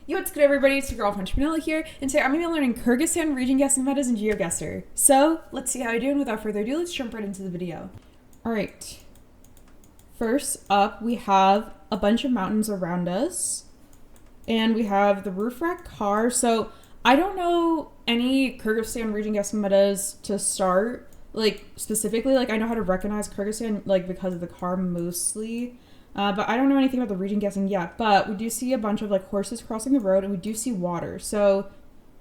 Yo, what's good everybody? It's your girl Punchmanilla here, and today I'm going to be learning Kyrgyzstan region guessing metas in Geoguessr. So, let's see how I do, and without further ado, let's jump right into the video. Alright. First up, we have a bunch of mountains around us, and we have the roof rack car. So, I don't know any Kyrgyzstan region guessing metas to start, like, specifically. Like, I know how to recognize Kyrgyzstan, like, because of the car mostly. But I don't know anything about the region guessing yet. But we do see a bunch of like horses crossing the road, and we do see water. So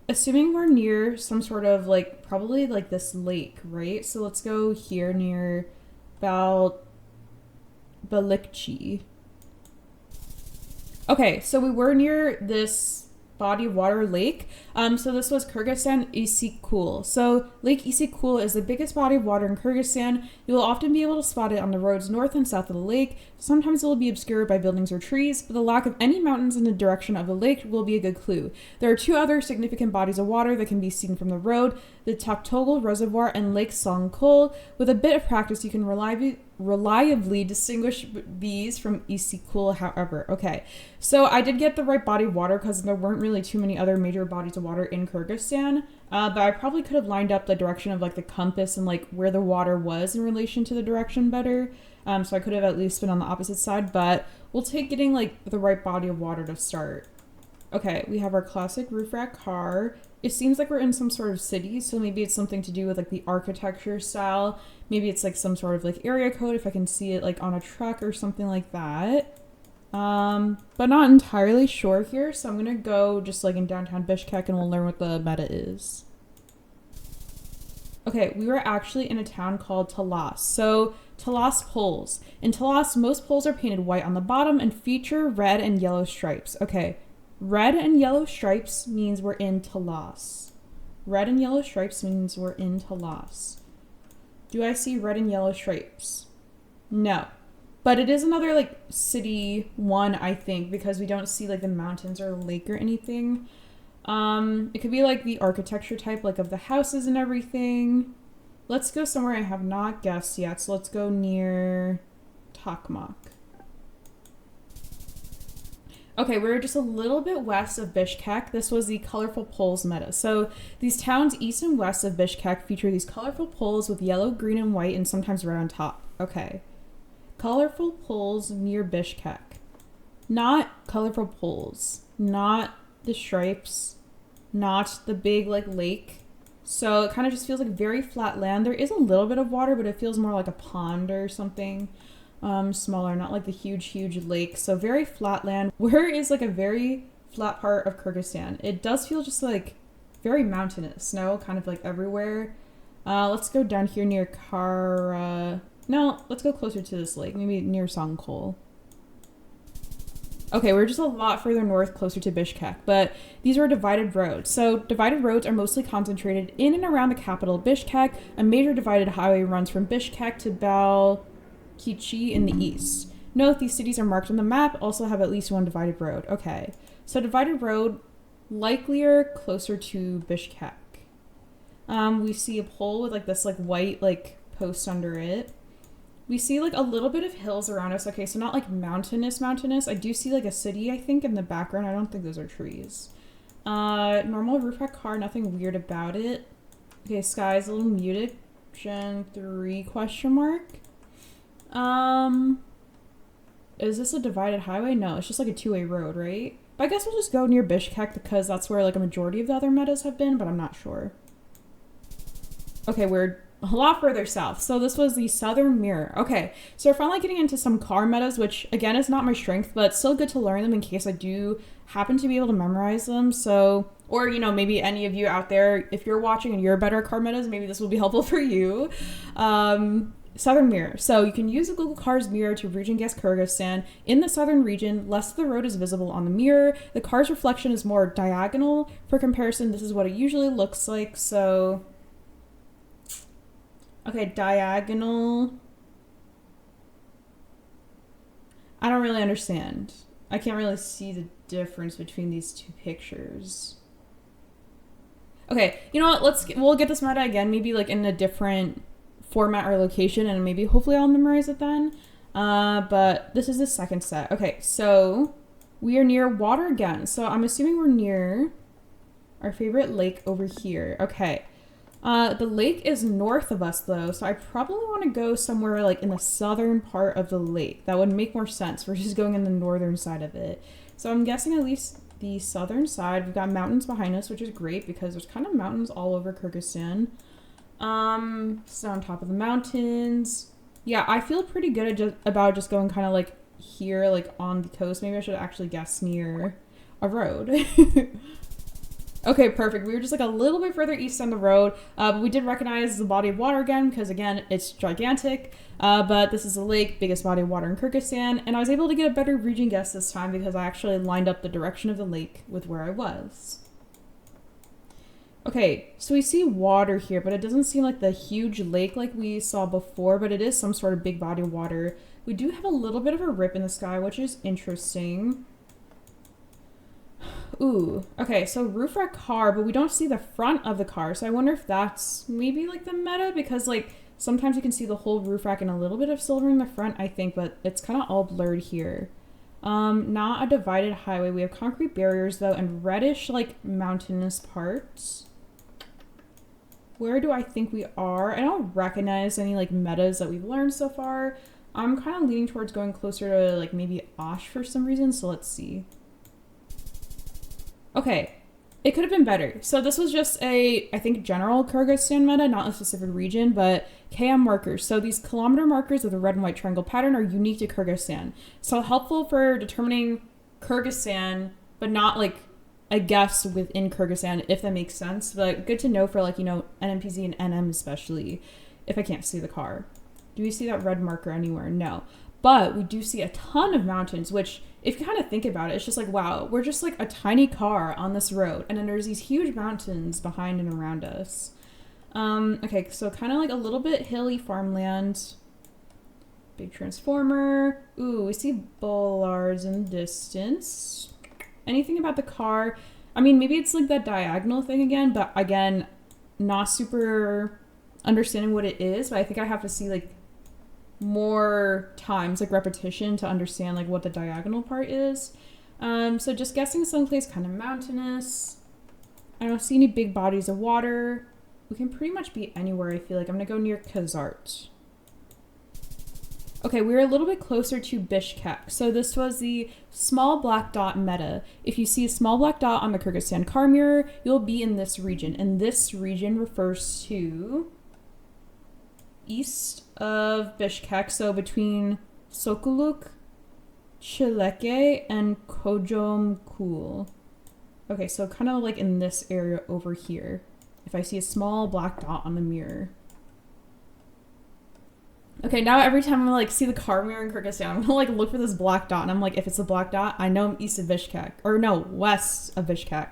assuming we're near some sort of like probably like this lake, right? So let's go here near Balikchi. Okay, so we were near this body of water lake. So this was Kyrgyzstan Isyk. So Lake Isyk is the biggest body of water in Kyrgyzstan. You will often be able to spot it on the roads north and south of the lake. Sometimes it will be obscured by buildings or trees, but the lack of any mountains in the direction of the lake will be a good clue. There are two other significant bodies of water that can be seen from the road, the Toktogl Reservoir and Lake Songkol. With a bit of practice, you can reliably distinguish these from Isyk, however. Okay, so I did get the right body of water because there weren't really too many other major bodies of water in Kyrgyzstan, but I probably could have lined up the direction of like the compass and like where the water was in relation to the direction better. So I could have at least been on the opposite side, but we'll take getting like the right body of water to start. Okay, we have our classic roof rack car. It seems like we're in some sort of city, so maybe it's something to do with like the architecture style. Maybe it's like some sort of like area code if I can see it like on a truck or something like that. But not entirely sure here, so I'm gonna go just like in downtown Bishkek and we'll learn what the meta is. Okay, we were actually in a town called Talas. So Talas poles. In Talas, most poles are painted white on the bottom and feature red and yellow stripes. Okay, red and yellow stripes means we're in Talas. Red and yellow stripes means we're in Talas. Do I see red and yellow stripes? No. But it is another like city one, I think, because we don't see like the mountains or lake or anything. It could be like the architecture type, like of the houses and everything. Let's go somewhere I have not guessed yet. So let's go near Tokmak. Okay, we're just a little bit west of Bishkek. This was the colorful poles meta. So these towns east and west of Bishkek feature these colorful poles with yellow, green, and white, and sometimes red on top. Okay. Colorful poles near Bishkek. Not colorful poles. Not the stripes. Not the big like lake. So it kind of just feels like very flat land. There is a little bit of water, but it feels more like a pond or something. Smaller, not like the huge lake. So very flat land. Where is like a very flat part of Kyrgyzstan? It does feel just like very mountainous, no? Kind of like everywhere. Let's go down here near No, let's go closer to this lake. Maybe near Songkol. Okay, we're just a lot further north, closer to Bishkek, but these are divided roads. So divided roads are mostly concentrated in and around the capital, Bishkek. A major divided highway runs from Bishkek to Balkichi in the east. Note these cities are marked on the map, also have at least one divided road. Okay, so divided road, likelier closer to Bishkek. We see a pole with like this like white like post under it. We see like a little bit of hills around us. Okay, so not like mountainous. I do see like a city, I think, in the background. I don't think those are trees. Normal roof rack car, nothing weird about it. Okay, sky's a little muted. Gen 3 question mark. Is this a divided highway? No, it's just like a two-way road, right? But I guess we'll just go near Bishkek because that's where like a majority of the other metas have been, but I'm not sure. Okay, we're a lot further south. So this was the Southern Mirror. Okay, so we're finally getting into some car metas, which again is not my strength, but it's still good to learn them in case I do happen to be able to memorize them. So, or you know, maybe any of you out there, if you're watching and you're better at car metas, maybe this will be helpful for you. Southern Mirror. So you can use the Google Cars mirror to region guess Kyrgyzstan. In the southern region, less of the road is visible on the mirror. The car's reflection is more diagonal. For comparison, this is what it usually looks like. So okay, diagonal. I don't really understand. I can't really see the difference between these two pictures. Okay, you know what? We'll get this meta again, maybe like in a different format or location, and maybe hopefully I'll memorize it then. But this is the second set. Okay, so We are near water again. So I'm assuming we're near our favorite lake over here. Okay. The lake is north of us though, so I probably want to go somewhere like in the southern part of the lake. That would make more sense versus going in the northern side of it. So I'm guessing at least the southern side. We've got mountains behind us, which is great because there's kind of mountains all over Kyrgyzstan. So on top of the mountains. Yeah, I feel pretty good about just going kind of like here, like on the coast. Maybe I should actually guess near a road. Okay, perfect. We were just like a little bit further east on the road, but we did recognize the body of water again because, again, it's gigantic. But this is the lake, biggest body of water in Kyrgyzstan, and I was able to get a better region guess this time because I actually lined up the direction of the lake with where I was. Okay, so we see water here, but it doesn't seem like the huge lake like we saw before, but it is some sort of big body of water. We do have a little bit of a rip in the sky, which is interesting. Ooh, okay, so roof rack car, but we don't see the front of the car, so I wonder if that's maybe like the meta, because like sometimes you can see the whole roof rack and a little bit of silver in the front, I think, but it's kind of all blurred here. Not a divided highway. We have concrete barriers though, and reddish like mountainous parts. Where do I think we are? I don't recognize any like metas that we've learned so far. I'm kind of leaning towards going closer to like maybe Osh for some reason, so let's see. Okay, it could have been better. So this was just a, I think, general Kyrgyzstan meta, not a specific region, but KM markers. So these kilometer markers with a red and white triangle pattern are unique to Kyrgyzstan. So helpful for determining Kyrgyzstan, but not like a guess within Kyrgyzstan, if that makes sense. But good to know for like, you know, NMPZ and NM especially, if I can't see the car. Do we see that red marker anywhere? No. But we do see a ton of mountains, which if you kind of think about it, it's just like, wow, we're just like a tiny car on this road. And then there's these huge mountains behind and around us. Okay, so kind of like a little bit hilly farmland. Big transformer. Ooh, we see bollards in the distance. Anything about the car? I mean, maybe it's like that diagonal thing again, but again, not super understanding what it is. But I think I have to see like more times, like repetition, to understand like what the diagonal part is. So just guessing someplace kind of mountainous. I don't see any big bodies of water. We can pretty much be anywhere, I feel like. I'm gonna go near Kazart. Okay, we're a little bit closer to Bishkek. So this was the small black dot meta. If you see a small black dot on the Kyrgyzstan car mirror, you'll be in this region. And this region refers to east of Bishkek, so between Sokoluk, Chileke, and Kojomkul. Okay, so kind of like in this area over here. If I see a small black dot on the mirror. Okay, now every time I like see the car mirror in Kyrgyzstan, I'm gonna like look for this black dot, and I'm like, if it's a black dot, I know I'm east of Bishkek. Or no, west of Bishkek.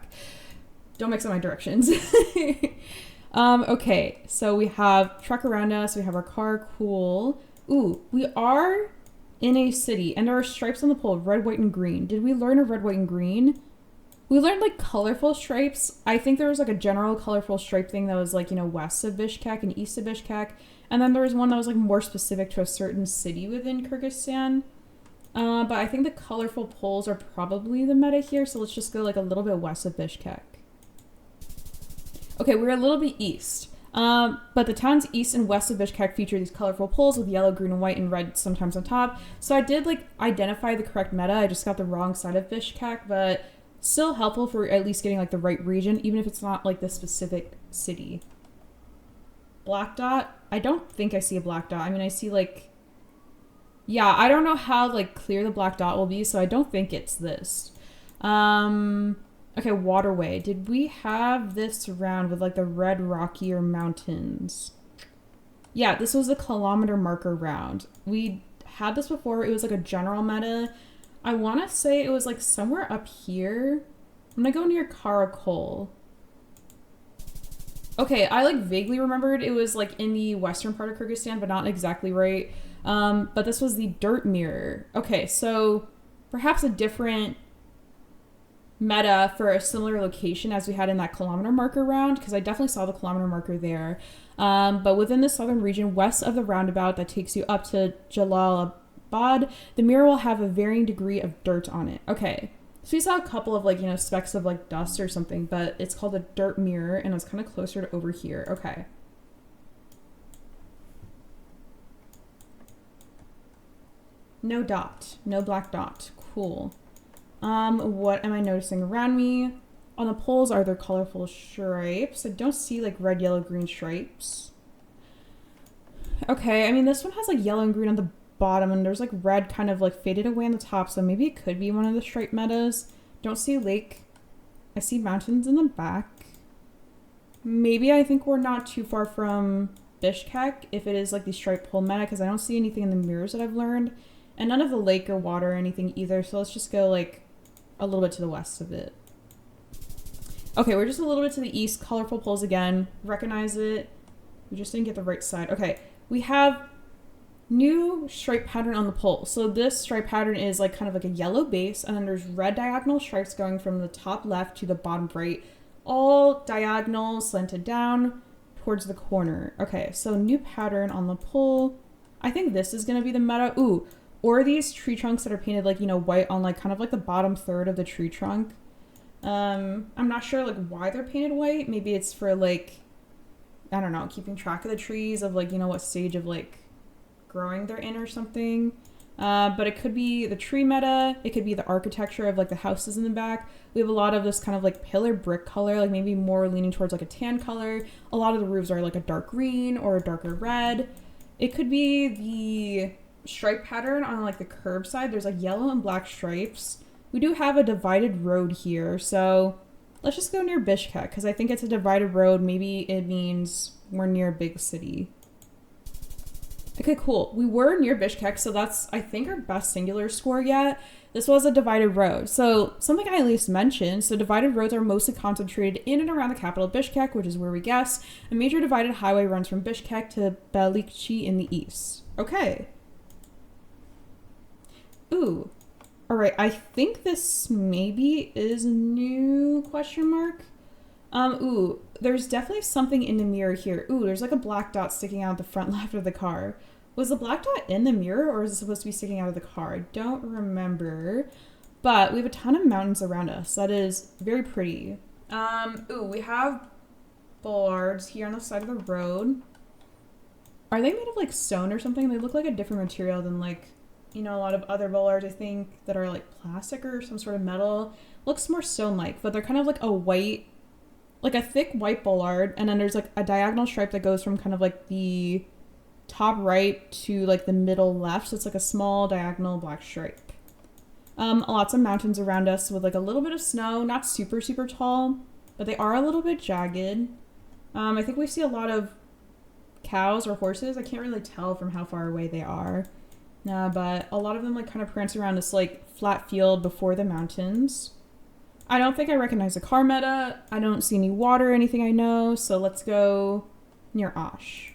Don't mix up my directions. Okay, so we have truck around us, we have our car, cool. Ooh, we are in a city, and there are stripes on the pole, red, white, and green. Did we learn of red, white, and green? We learned like colorful stripes. I think there was like a general colorful stripe thing that was like, you know, west of Bishkek and east of Bishkek. And then there was one that was like more specific to a certain city within Kyrgyzstan. But I think the colorful poles are probably the meta here, so let's just go like a little bit west of Bishkek. Okay, we're a little bit east, but the towns east and west of Bishkek feature these colorful poles with yellow, green, and white, and red sometimes on top. So I did like identify the correct meta. I just got the wrong side of Bishkek, but still helpful for at least getting like the right region, even if it's not like the specific city. Black dot? I don't think I see a black dot. I mean, I see like, yeah, I don't know how like clear the black dot will be, so I don't think it's this. Okay, waterway. Did we have this round with like the red rockier mountains? Yeah, this was a kilometer marker round. We had this before. It was like a general meta. I want to say it was like somewhere up here. I'm gonna go near Karakol. Okay, I like vaguely remembered it was like in the western part of Kyrgyzstan, but not exactly right. But this was the dirt mirror. Okay, so perhaps a different meta for a similar location as we had in that kilometer marker round, because I definitely saw the kilometer marker there. But within the southern region, west of the roundabout that takes you up to Jalalabad, the mirror will have a varying degree of dirt on it. Okay, So we saw a couple of like, specks of like dust or something, but it's called a dirt mirror and it's kind of closer to over here. Okay. No dot. No black dot. Cool. What am I noticing around me? On the poles, are there colorful stripes? I don't see like red, yellow, green stripes. Okay, I mean, this one has like yellow and green on the bottom, and there's like red kind of like faded away on the top, so maybe it could be one of the stripe metas. Don't see a lake. I see mountains in the back. Maybe I think we're not too far from Bishkek if it is like the striped pole meta, because I don't see anything in the mirrors that I've learned. And none of the lake or water or anything either, so let's just go like a little bit to the west of it. Okay, we're just a little bit to the east. Colorful poles again. Recognize it. We just didn't get the right side. Okay, we have new stripe pattern on the pole. So this stripe pattern is like kind of like a yellow base, and then there's red diagonal stripes going from the top left to the bottom right, all diagonal, slanted down towards the corner. Okay, so new pattern on the pole. I think this is gonna be the meta. Ooh, or these tree trunks that are painted like, white on like kind of like the bottom third of the tree trunk. I'm not sure like why they're painted white. Maybe it's for like, I don't know, keeping track of the trees of like, what stage of like growing they're in or something. But it could be the tree meta. It could be the architecture of like the houses in the back. We have a lot of this kind of like pillar brick color, like maybe more leaning towards like a tan color. A lot of the roofs are like a dark green or a darker red. It could be the stripe pattern on like the curb side. There's like yellow and black stripes. We do have a divided road here, so let's just go near Bishkek because I think it's a divided road. Maybe it means we're near a big city. Okay, cool. We were near Bishkek, so that's, I think, our best singular score yet. This was a divided road. So something I at least mentioned, so divided roads are mostly concentrated in and around the capital Bishkek, which is where we guess. A major divided highway runs from Bishkek to Balikchi in the east. Okay. Ooh. All right, I think this maybe is new question mark. Ooh, there's definitely something in the mirror here. Ooh, there's like a black dot sticking out the front left of the car. Was the black dot in the mirror or is it supposed to be sticking out of the car? I don't remember. But we have a ton of mountains around us. That is very pretty. Ooh, we have bollards here on the side of the road. Are they made of like stone or something? They look like a different material than like, a lot of other bollards, I think, that are like plastic or some sort of metal. Looks more stone-like, but they're kind of like a white, like a thick white bollard, and then there's like a diagonal stripe that goes from kind of like the top right to like the middle left. So it's like a small diagonal black stripe. Lots of mountains around us with like a little bit of snow, not super, super tall, but they are a little bit jagged. I think we see a lot of cows or horses. I can't really tell from how far away they are. But a lot of them like kind of prance around this like flat field before the mountains. I don't think I recognize the car meta. I don't see any water or anything I know. So let's go near Osh.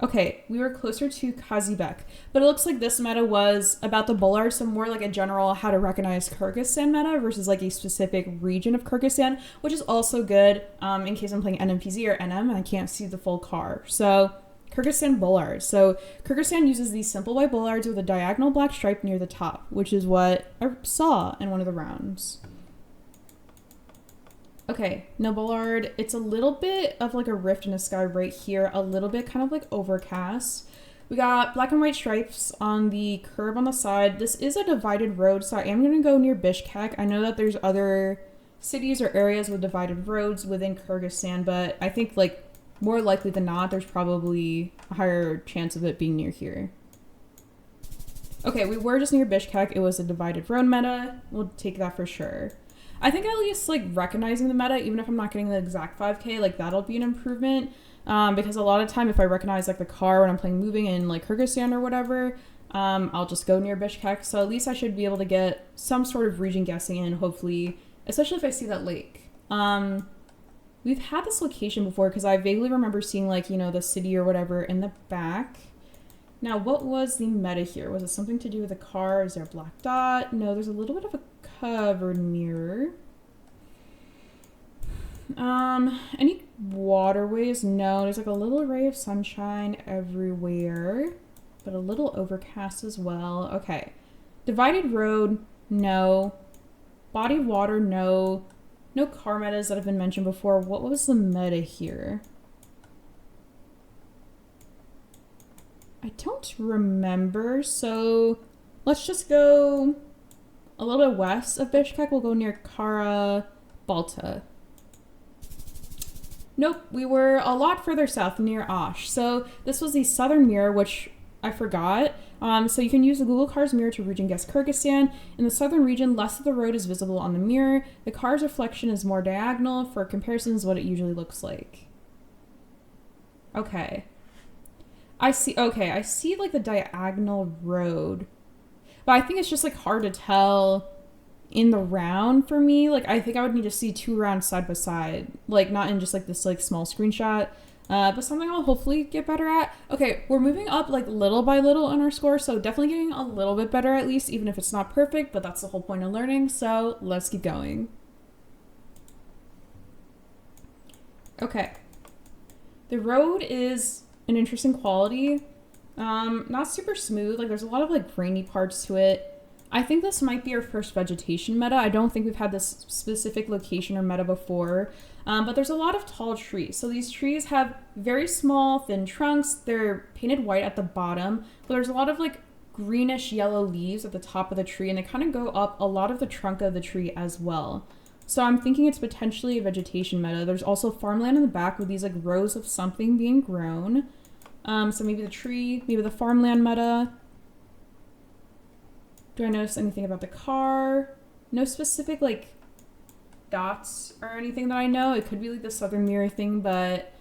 Okay, we were closer to Kazibek, but it looks like this meta was about the bollard, so more like a general how to recognize Kyrgyzstan meta versus like a specific region of Kyrgyzstan, which is also good in case I'm playing NMPZ or NM and I can't see the full car. So Kyrgyzstan bollards. So Kyrgyzstan uses these simple white bollards with a diagonal black stripe near the top, which is what I saw in one of the rounds. Okay, no bollard. It's a little bit of like a rift in the sky right here, a little bit kind of like overcast. We got black and white stripes on the curb on the side. This is a divided road, so I am going to go near Bishkek. I know that there's other cities or areas with divided roads within Kyrgyzstan, but I think like more likely than not, there's probably a higher chance of it being near here. Okay, we were just near Bishkek. It was a divided road meta. We'll take that for sure. I think at least like recognizing the meta, even if I'm not getting the exact 5K, like that'll be an improvement. Because a lot of time if I recognize like the car when I'm playing moving in like Kyrgyzstan or whatever, I'll just go near Bishkek. So at least I should be able to get some sort of region guessing in, hopefully, especially if I see that lake. We've had this location before because I vaguely remember seeing like, the city or whatever in the back. Now, what was the meta here? Was it something to do with the car? Is there a black dot? No, there's a little bit of a covered mirror. Any waterways? No, there's like a little ray of sunshine everywhere, but a little overcast as well. Okay. Divided road, no. Body of water, no. No car metas that have been mentioned before. What was the meta here? I don't remember, so let's just go a little bit west of Bishkek. We'll go near Kara Balta. Nope, we were a lot further south near Osh. So this was the southern mirror, which I forgot. So you can use the Google Cars mirror to region guess Kyrgyzstan. In the southern region, less of the road is visible on the mirror. The car's reflection is more diagonal. For comparisons, what it usually looks like. Okay. I see like the diagonal road. But I think it's just like hard to tell in the round for me. Like I think I would need to see 2 rounds side by side. Like not in just like this like small screenshot. But something I'll hopefully get better at. Okay, we're moving up like little by little on our score, so definitely getting a little bit better at least, even if it's not perfect, but that's the whole point of learning, so let's keep going. Okay. The road is an interesting quality. Not super smooth, like there's a lot of like grainy parts to it. I think this might be our first vegetation meta. I don't think we've had this specific location or meta before, but there's a lot of tall trees. So these trees have very small, thin trunks. They're painted white at the bottom, but there's a lot of like greenish yellow leaves at the top of the tree, and they kind of go up a lot of the trunk of the tree as well. So I'm thinking it's potentially a vegetation meta. There's also farmland in the back with these like rows of something being grown. So maybe the tree, maybe the farmland meta. Do I notice anything about the car? No specific like dots or anything that I know. It could be like the southern mirror thing, but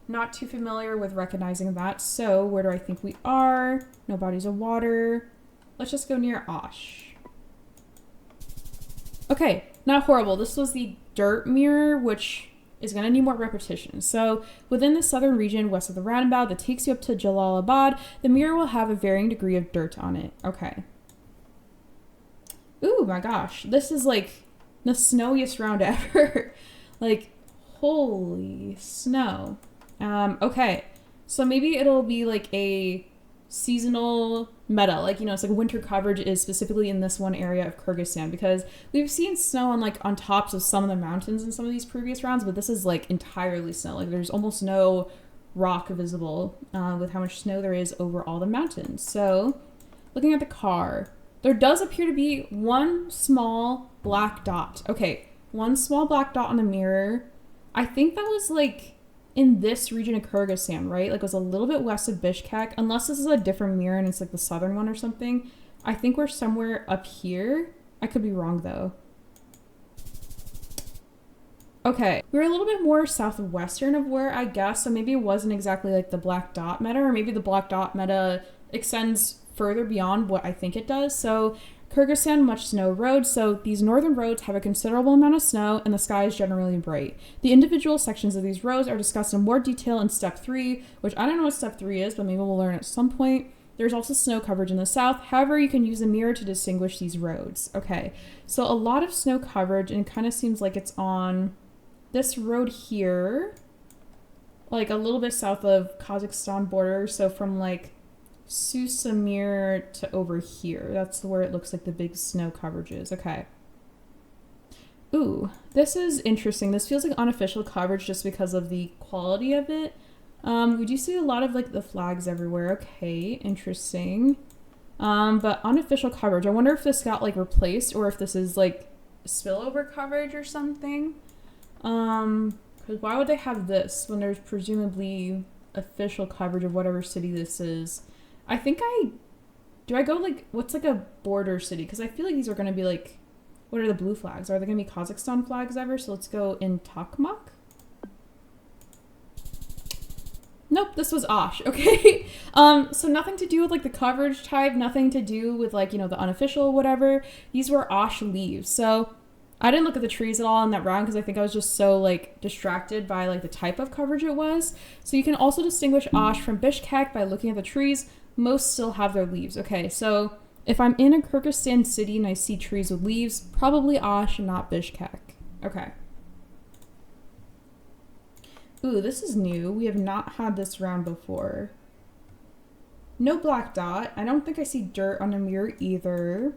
not too familiar with recognizing that. So where do I think we are? No bodies of water. Let's just go near Osh. Okay, not horrible. This was the dirt mirror, which is going to need more repetition. So within the southern region west of the roundabout that takes you up to Jalalabad, the mirror will have a varying degree of dirt on it. Okay. Ooh, my gosh. This is like the snowiest round ever. Like, holy snow. Okay. So maybe it'll be like a seasonal meta. Like, you know, it's like winter coverage is specifically in this one area of Kyrgyzstan, because we've seen snow on tops of some of the mountains in some of these previous rounds, but this is like entirely snow. Like there's almost no rock visible with how much snow there is over all the mountains. So looking at the car, there does appear to be one small black dot. Okay, one small black dot on the mirror. I think that was like in this region of Kyrgyzstan, right? Like it was a little bit west of Bishkek, unless this is a different mirror and it's like the southern one or something. I think we're somewhere up here. I could be wrong though. Okay, we're a little bit more southwestern of where I guess, so maybe it wasn't exactly like the black dot meta, or maybe the black dot meta extends further beyond what I think it does. So Kyrgyzstan, much snow roads. So these northern roads have a considerable amount of snow and the sky is generally bright. The individual sections of these roads are discussed in more detail in step 3, which I don't know what step 3 is, but maybe we'll learn at some point. There's also snow coverage in the south. However, you can use a mirror to distinguish these roads. Okay, so a lot of snow coverage, and it kind of seems like it's on this road here, like a little bit south of Kazakhstan border. So from like Susamir to over here. That's where it looks like the big snow coverage is. Okay. Ooh, this is interesting. This feels like unofficial coverage just because of the quality of it. We do see a lot of like the flags everywhere. Okay, interesting. But unofficial coverage. I wonder if this got like replaced or if this is like spillover coverage or something. Because why would they have this when there's presumably official coverage of whatever city this is? I think do I go like, what's like a border city? Because I feel like these are going to be like, what are the blue flags? Are they going to be Kazakhstan flags ever? So let's go in Tokmak. Nope, this was Osh. Okay. So nothing to do with like the coverage type, nothing to do with like, you know, the unofficial whatever. These were Osh leaves. So I didn't look at the trees at all in that round because I think I was just so like distracted by like the type of coverage it was. So you can also distinguish Osh from Bishkek by looking at the trees. Most still have their leaves. Okay, so if I'm in a Kyrgyzstan city and I see trees with leaves, probably Osh and not Bishkek. Okay. Ooh, this is new. We have not had this round before. No black dot. I don't think I see dirt on the mirror either.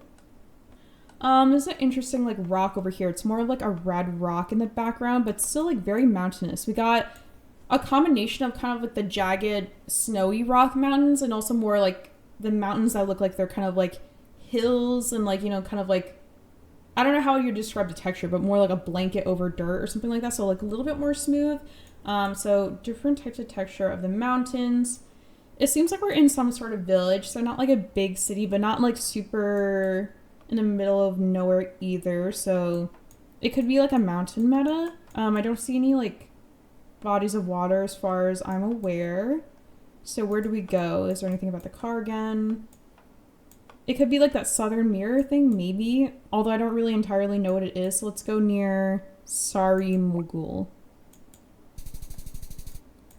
There's an interesting like rock over here. It's more like a red rock in the background, but still like very mountainous. We got a combination of kind of like the jagged, snowy rock mountains and also more like the mountains that look like they're kind of like hills and like, you know, kind of like, I don't know how you describe the texture, but more like a blanket over dirt or something like that. So like a little bit more smooth. So different types of texture of the mountains. It seems like we're in some sort of village. So not like a big city, but not like super in the middle of nowhere either. So it could be like a mountain meta. I don't see any like bodies of water as far as I'm aware. So where do we go? Is there anything about the car again? It could be like that southern mirror thing, maybe. Although I don't really entirely know what it is. So let's go near Sari Mugul.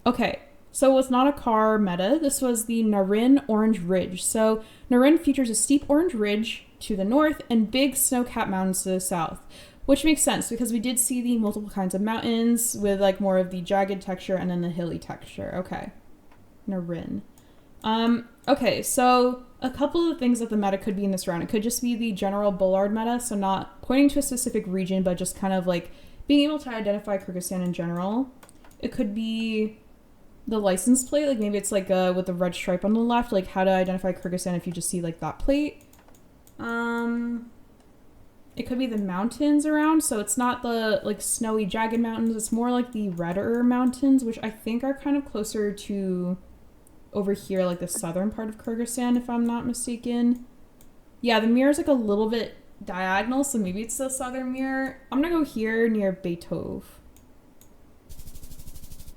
Okay, so it was not a car meta. This was the Narin Orange Ridge. So Narin features a steep orange ridge to the north and big snow-capped mountains to the south. Which makes sense because we did see the multiple kinds of mountains with like more of the jagged texture and then the hilly texture. Okay. Narin. Okay, so a couple of things that the meta could be in this round. It could just be the general Bullard meta, so not pointing to a specific region, but just kind of like being able to identify Kyrgyzstan in general. It could be the license plate, like maybe it's like with the red stripe on the left, like how to identify Kyrgyzstan if you just see like that plate. It could be the mountains around, so it's not the like snowy jagged mountains, it's more like the redder mountains, which I think are kind of closer to over here, like the southern part of Kyrgyzstan, if I'm not mistaken. Yeah, the mirror is like a little bit diagonal, so maybe it's the southern mirror. I'm gonna go here near Beetov.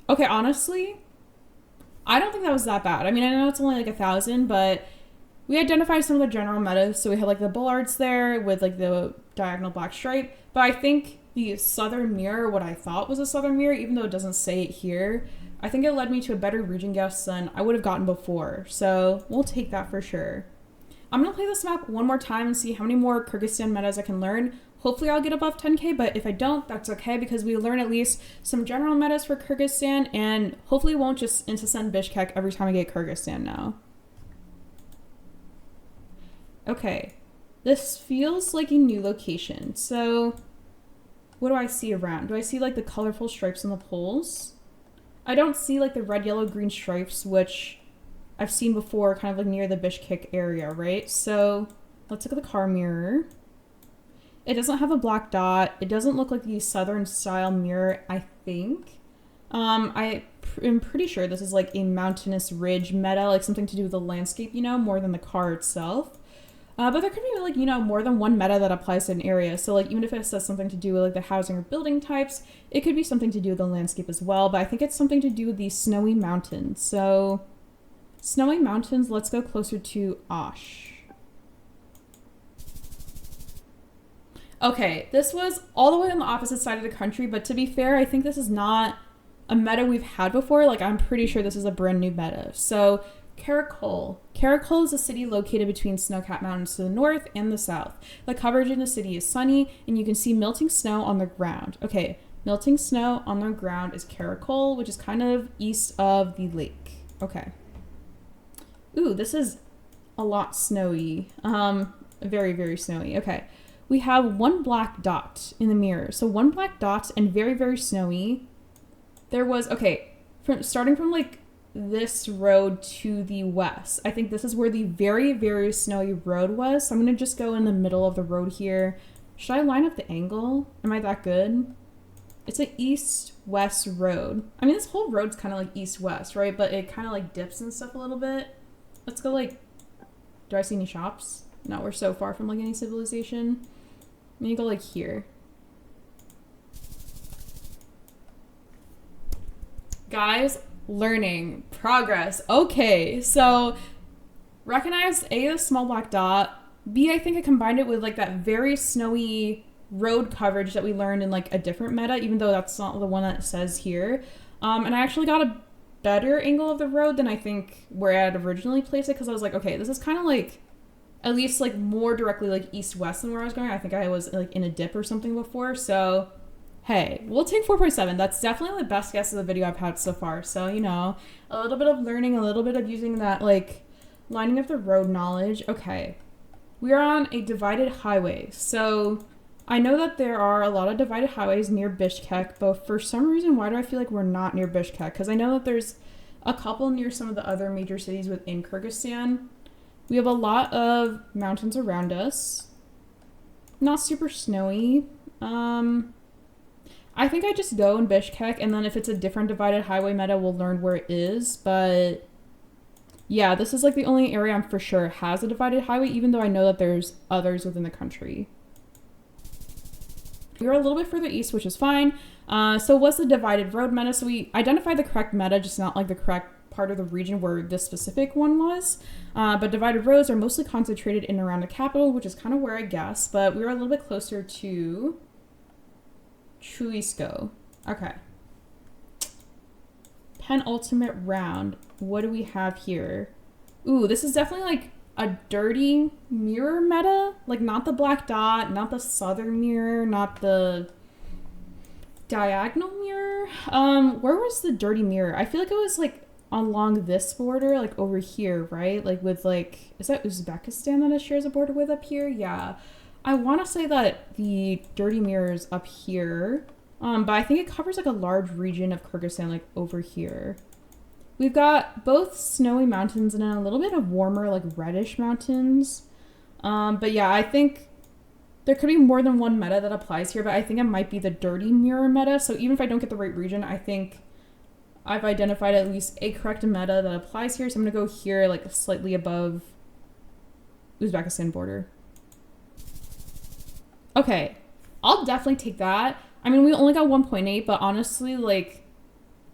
Okay, honestly, I don't think that was that bad. I mean, I know it's only like 1,000, but we identified some of the general metas. So we had like the bullards there with like the diagonal black stripe. But I think the southern mirror, what I thought was a southern mirror, even though it doesn't say it here, I think it led me to a better region guess than I would have gotten before. So we'll take that for sure. I'm going to play this map one more time and see how many more Kyrgyzstan metas I can learn. Hopefully I'll get above 10k, but if I don't, that's okay because we learn at least some general metas for Kyrgyzstan and hopefully won't just send Bishkek every time I get Kyrgyzstan now. Okay, this feels like a new location. So what do I see around? Do I see like the colorful stripes on the poles? I don't see like the red, yellow, green stripes, which I've seen before kind of like near the Bishkek area, right? So let's look at the car mirror. It doesn't have a black dot. It doesn't look like the southern style mirror, I think. I am pretty sure this is like a mountainous ridge meta, like something to do with the landscape, you know, more than the car itself. But there could be like, you know, more than one meta that applies to an area. So like even if it says something to do with like the housing or building types, it could be something to do with the landscape as well. But I think it's something to do with the snowy mountains. So snowy mountains, let's go closer to Osh. Okay, this was all the way on the opposite side of the country, but to be fair, I think this is not a meta we've had before. Like I'm pretty sure this is a brand new meta. So Karakol. Karakol is a city located between snow-capped mountains to the north and the south. The coverage in the city is sunny, and you can see melting snow on the ground. Okay, melting snow on the ground is Karakol, which is kind of east of the lake. Okay. Ooh, this is a lot snowy. Very, very snowy. Okay. We have one black dot in the mirror. So one black dot and very, very snowy. There was, okay, starting from like this road to the west. I think this is where the very, very snowy road was. So I'm going to just go in the middle of the road here. Should I line up the angle? Am I that good? It's an east-west road. I mean, this whole road's kind of like east-west, right? But it kind of like dips and stuff a little bit. Let's go like, do I see any shops? No, we're so far from like any civilization. I'm going to go like here. Guys, learning, progress. Okay, so recognized A, the small black dot. B, I think I combined it with like that very snowy road coverage that we learned in like a different meta, even though that's not the one that says here. And I actually got a better angle of the road than I think where I had originally placed it, because I was like, okay, this is kind of like at least like more directly like east-west than where I was going. I think I was like in a dip or something before, so hey, we'll take 4.7. That's definitely the best guess of the video I've had so far. So, you know, a little bit of learning, a little bit of using that, like, lining up the road knowledge. Okay. We are on a divided highway. So I know that there are a lot of divided highways near Bishkek, but for some reason, why do I feel like we're not near Bishkek? Because I know that there's a couple near some of the other major cities within Kyrgyzstan. We have a lot of mountains around us. Not super snowy. I think I just go in Bishkek, and then if it's a different divided highway meta, we'll learn where it is. But yeah, this is like the only area I'm for sure has a divided highway, even though I know that there's others within the country. We're a little bit further east, which is fine. So what's the divided road meta? So we identified the correct meta, just not like the correct part of the region where this specific one was. But divided roads are mostly concentrated in and around the capital, which is kind of where I guess. But we were a little bit closer to Chuisko. Okay. Penultimate round. What do we have here? Ooh, this is definitely like a dirty mirror meta. Like not the black dot, not the southern mirror, not the diagonal mirror. Where was the dirty mirror? I feel like it was like along this border, like over here, right? Like with like, is that Uzbekistan that it shares a border with up here? Yeah. I want to say that the dirty mirror is up here, but I think it covers like a large region of Kyrgyzstan, like over here. We've got both snowy mountains and then a little bit of warmer, like reddish mountains. But yeah, I think there could be more than one meta that applies here, but I think it might be the dirty mirror meta. So even if I don't get the right region, I think I've identified at least a correct meta that applies here. So I'm gonna go here, like slightly above Uzbekistan border. Okay, I'll definitely take that. I mean, we only got 1.8, but honestly, like,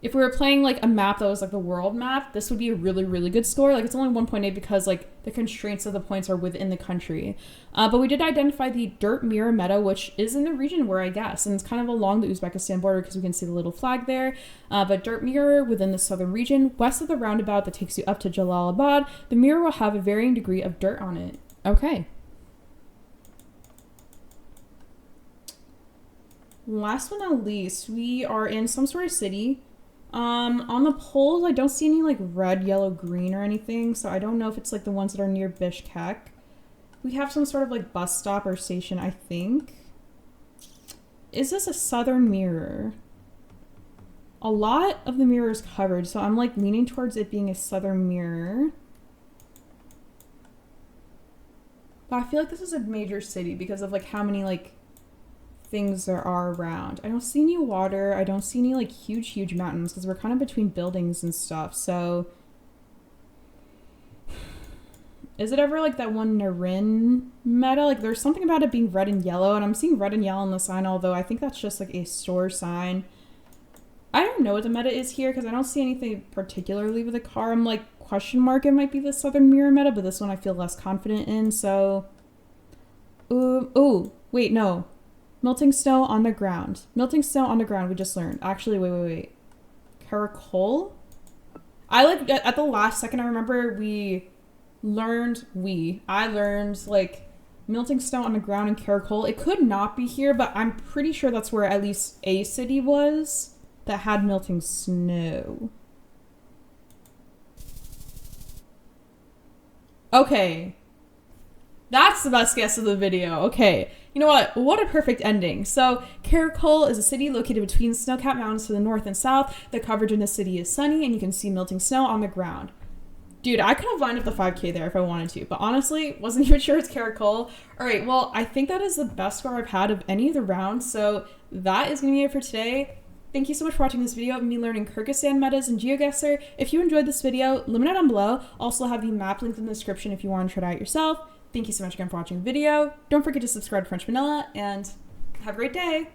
if we were playing, like, a map that was, like, the world map, this would be a really, really good score. Like, it's only 1.8 because, like, the constraints of the points are within the country. But we did identify the dirt mirror meta, which is in the region where I guess, and it's kind of along the Uzbekistan border because we can see the little flag there. But dirt mirror within the southern region, west of the roundabout that takes you up to Jalalabad, the mirror will have a varying degree of dirt on it. Okay. Last but not least, we are in some sort of city. On the poles, I don't see any like red, yellow, green or anything, so I don't know if it's like the ones that are near Bishkek. We have some sort of like bus stop or station, I think. Is this a southern mirror? A lot of the mirror is covered, so I'm like leaning towards it being a southern mirror. But I feel like this is a major city because of like how many like things there are around. I don't see any water. I don't see any like huge mountains because we're kind of between buildings and stuff. So is it ever like that one Narin meta? Like there's something about it being red and yellow, and I'm seeing red and yellow on the sign, although I think that's just like a store sign. I don't know what the meta is here because I don't see anything particularly with a car. I'm like question mark it might be the southern mirror meta, but this one I feel less confident in. So oh wait, no. Melting snow on the ground. Melting snow on the ground, we just learned. Actually, wait. Karakol? I like, at the last second, I remember I learned, like, melting snow on the ground in Karakol. It could not be here, but I'm pretty sure that's where at least a city was that had melting snow. Okay. That's the best guess of the video. Okay. You know what? What a perfect ending. So, Karakol is a city located between snow-capped mountains to the north and south. The coverage in the city is sunny, and you can see melting snow on the ground. Dude, I could have lined up the 5K there if I wanted to, but honestly, wasn't even sure it's Karakol. All right, well, I think that is the best score I've had of any of the rounds, so that is going to be it for today. Thank you so much for watching this video of me learning Kyrgyzstan metas and Geoguessr. If you enjoyed this video, let me know down below. Also have the map linked in the description if you want to try it out yourself. Thank you so much again for watching the video. Don't forget to subscribe to French Vanilla, and have a great day.